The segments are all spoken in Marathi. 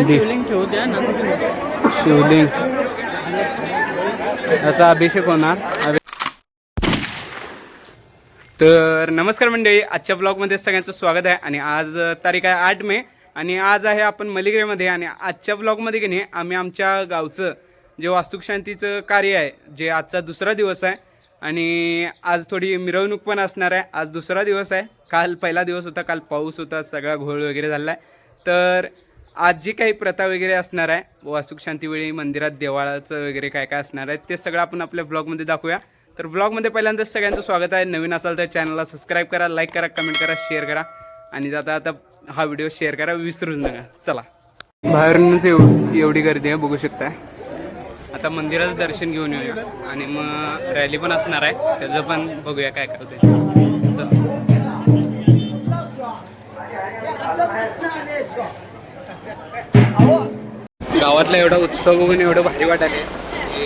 शिवलिंग ठेवू द्या ना. शिवलिंग याचा अभिषेक होणार. तर नमस्कार मंडळी, आजच्या ब्लॉगमध्ये सगळ्यांचं स्वागत आहे. आणि आज तारीख आहे 8 मे आणि आज आहे आपण मलिग्रेमध्ये. आणि आजच्या ब्लॉगमध्ये की नाही आम्ही आमच्या गावचं जे वास्तुशांतीचं कार्य आहे, जे आजचा दुसरा दिवस आहे आणि आज थोडी मिरवणूक पण असणार आहे. आज दुसरा दिवस आहे, काल पहिला दिवस होता, काल पाऊस होता, सगळा घोळ वगैरे झाला आहे. तर आज जी काही प्रथा वगैरे असणार आहे वास्तुशांतीवेळी मंदिरात देवाळाचं वगैरे काय काय असणार आहे ते सगळं आपण आपल्या ब्लॉगमध्ये दाखवूया. तर ब्लॉगमध्ये पहिल्यांदा सगळ्यांचं स्वागत आहे. नवीन असाल तर चॅनलला सबस्क्राईब करा, लाईक करा, कमेंट करा, शेअर करा आणि आता हा व्हिडिओ शेअर करा विसरून नका. चला, बाहेरूनच एवढी गर्दी आहे बघू शकता. आता मंदिराचं दर्शन घेऊन येऊया आणि मग रॅली पण असणार आहे, त्याचं पण बघूया काय काय होते. चला, गावातला एवढा उत्सव बघून एवढं भारी वाटायले की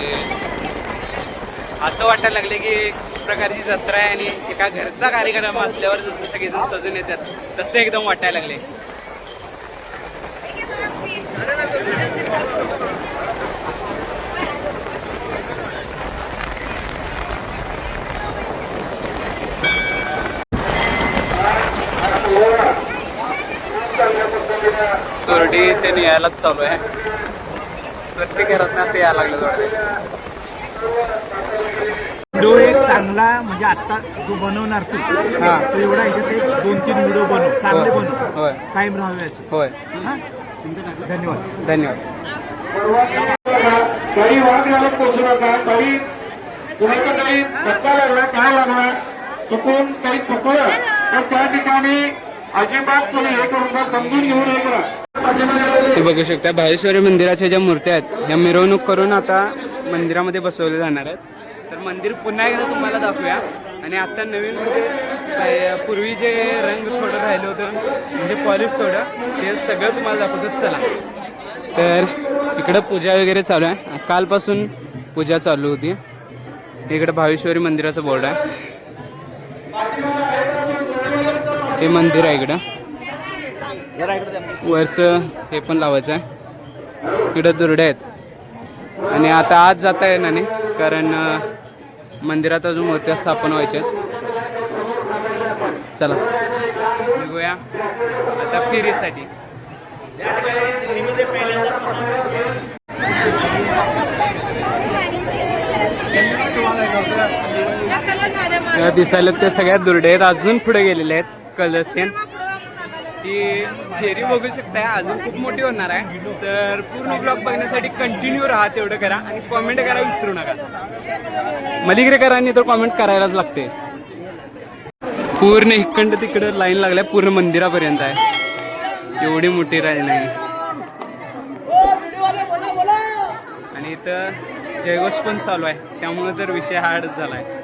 असं वाटायला लागले की एक प्रकारची जत्रा आहे आणि एका घरचा कार्यक्रम असल्यावर जसं सगळेजण सजून येतात तसं एकदम वाटायला लागले. तोरडी ते यायलाच चालू आहे, प्रत्येक घरात असं यायला लागलं. व्हिडिओ एक चांगला म्हणजे आता जो बनवणार तू तो एवढा ह्याच्यात एक 2-3 व्हिडिओ बनव, चांगले बनव, होय कायम राहावे असे. होय, धन्यवाद धन्यवाद. काही वाद घालत पोचू नका. काही कुणाचा काही धक्का लागला, काय लागला, चुकून काही चुकलं तर त्या ठिकाणी अजिबात तुम्ही हे करून समजून घेऊन हे करा. ते बघू शकता भावेश्वरी मंदिराच्या ज्या मूर्त्या आहेत या मिरवणूक करून आता मंदिरामध्ये बसवले जाणार आहेत. तर मंदिर पुन्हा एकदा तुम्हाला दाखवूया. आणि आता नवीन म्हणजे पूर्वी जे रंग थोडं राहिलं होतं म्हणजे पॉलिश थोडं, ते सगळं तुम्हाला दाखवतच. चला, तर इकडं पूजा वगैरे चालू आहे, कालपासून पूजा चालू होती. इकडं भावेश्वरी मंदिराचं बोर्ड आहे, हे मंदिर आहे. इकडं वरचं हे पण लावायचं आहे. इकडं दुर्ड्या आहेत आणि आता आज जाता येणार नाही कारण मंदिरात अजून मूर्त्या स्थापन व्हायच्या आहेत. चला निघूया आता फेरीसाठी. दिसायला ते सगळ्यात दुर्डे आहेत, अजून पुढे गेलेले आहेत. कलस्तेन ही फेरी बघू शकताय, अजून खूप मोठी होणार आहे. तर पूर्ण ब्लॉग बघण्यासाठी कंटिन्यू राहा, तेवढं करा आणि कॉमेंट करायला विसरू नका. मलिग्रेकरांनी तर कॉमेंट करायलाच लागते. पूर्ण इकडं तिकडं लाईन लागल्या, पूर्ण मंदिरापर्यंत आहे, एवढी मोठी लाईन आहे. आणि इथं जयघोष पण चालू आहे, त्यामुळे तर विषय हार्डच झाला आहे.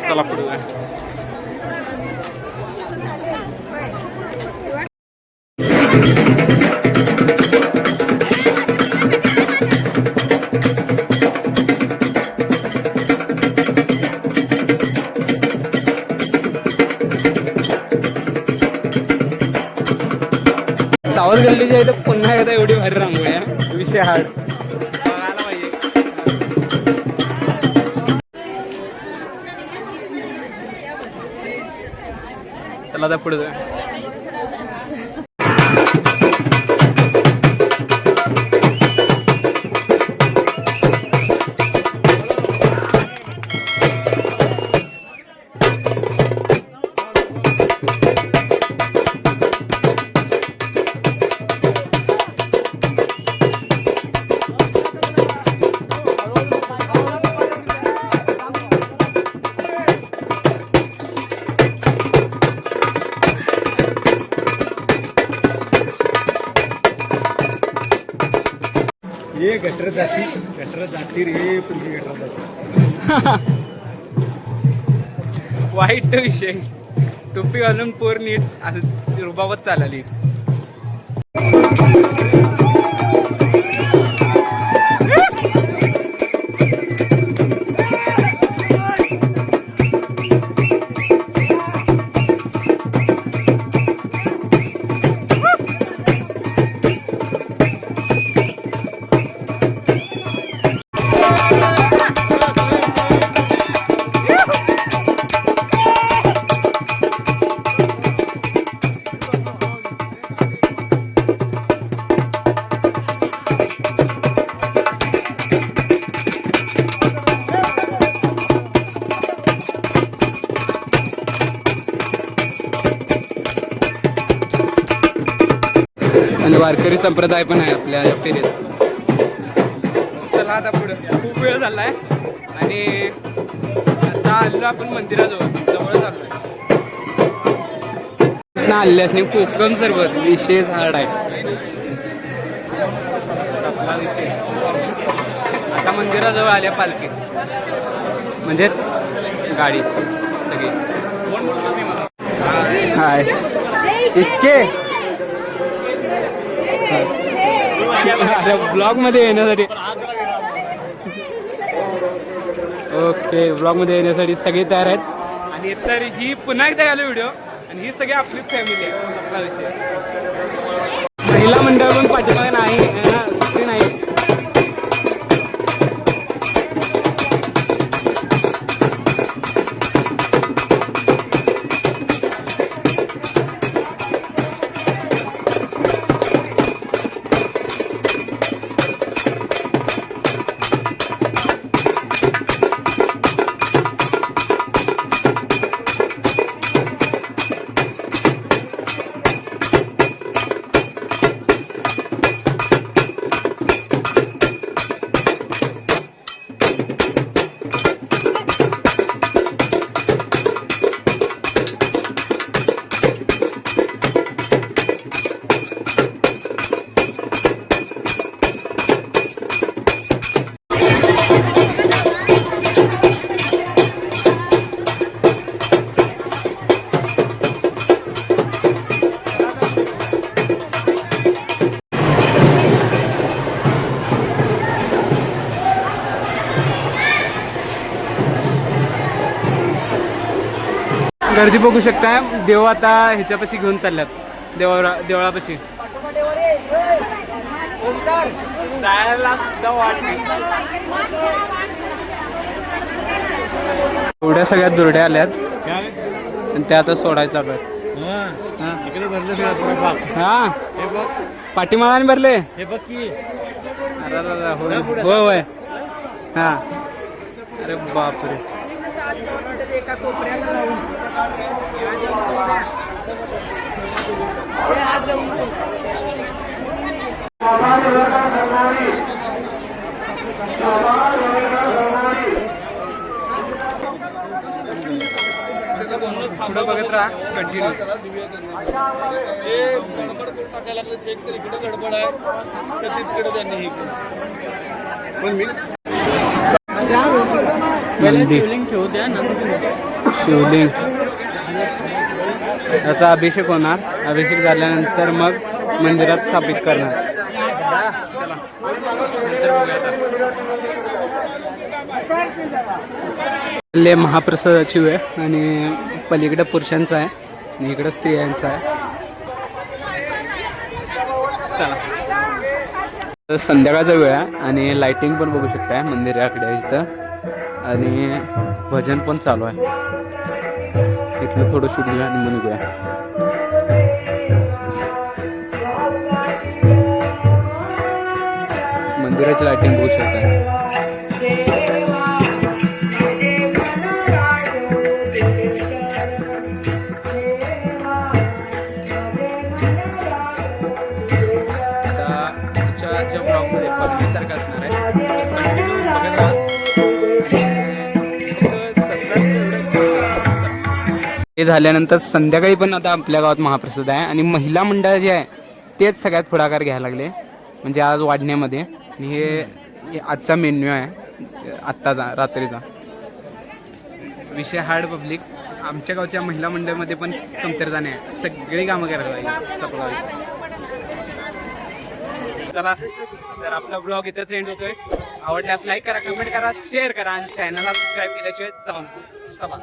चला पुढे. सावध गल्लीच्या इथं पुन्हा एकदा एवढी भारी रांगोळी आहे, विषय हार्ड. बघायला पाहिजे. चला आता पुढे जाऊया. हे गटर जाती रे पुढची गटर जाती. वाईट विषय. टोपी घालून पोर नीट असं रुबाबत चालली. आणि वारकरी संप्रदाय पण आहे आपल्या या फेरीत. चला आता पुढे खूप वेळ झालाय आणि आता आलो आपण मंदिराजवळ आलोय. आले असणे कोकम सरबत विशेष हार्ड आहे. आता मंदिराजवळ आल्या पालखी म्हणजेच गाडी सगळी. हाय इतके ब्लॉग मध्ये येण्यासाठी. ओके ब्लॉग मध्ये येण्यासाठी सगळे तयार आहेत. आणि तर ही पुन्हा एकदा आलो व्हिडिओ आणि ही सगळी आपलीच फॅमिली आहे. सगळा विषय महिला मंडळ पण पाठीमागे नाही सगळी नाही. गर्दी बघू शकता. देव आता ह्याच्यापाशी घेऊन चालल्यात देवळापाशी. जायला सुद्धा वाट नाही. एवढ्या सगळ्या दुरड्या आल्यात आणि त्या आता सोडायचं चालू आहेत. हा पाठीमागाने भरले. हे बघ की होय होय. हा अरे बापरे. एका कोपऱ्याला लावून पुढं बघत राहा कंटिन्यू. गडबड आहे शिवलिंग ठेवू द्या ना. शिवलिंग याचा अभिषेक होणार. अभिषेक झाल्यानंतर मग मंदिरात स्थापित करणार. महाप्रसादाची वेळ आणि पलीकडे पुरुषांचा आहे आणि इकडे स्त्रियांचा आहे. चला संध्याकाळचा वेळ आहे आणि लाइटिंग पण बघू शकताय मंदिराकडे इथं आणि भजन पण चालू आहे. इथलं थोडं शूट घेऊया आणि मग निघूया. मंदिराची लाइटिंग बघू शकताय. हे झाल्यानंतर संध्याकाळी पण आता आपल्या गावात महाप्रसाद आहे आणि महिला मंडळ जे आहे तेच सगळ्यात पुढाकार घ्यायला लागले. म्हणजे आज वाढण्यामध्ये. आणि हे आजचा मेन्यू आहे आत्ताचा रात्रीचा. विषय हार्ड पब्लिक. आमच्या गावच्या महिला मंडळामध्ये पण कमतरता नाही, सगळी कामं करायला पाहिजे सपकावी. चला तर आपला ब्लॉग इथंच एंड होतोय. आवडल्यास लाईक करा, कमेंट करा, शेअर करा आणि चॅनलला सबस्क्राईब केल्याशिवाय जाऊ नका. चला.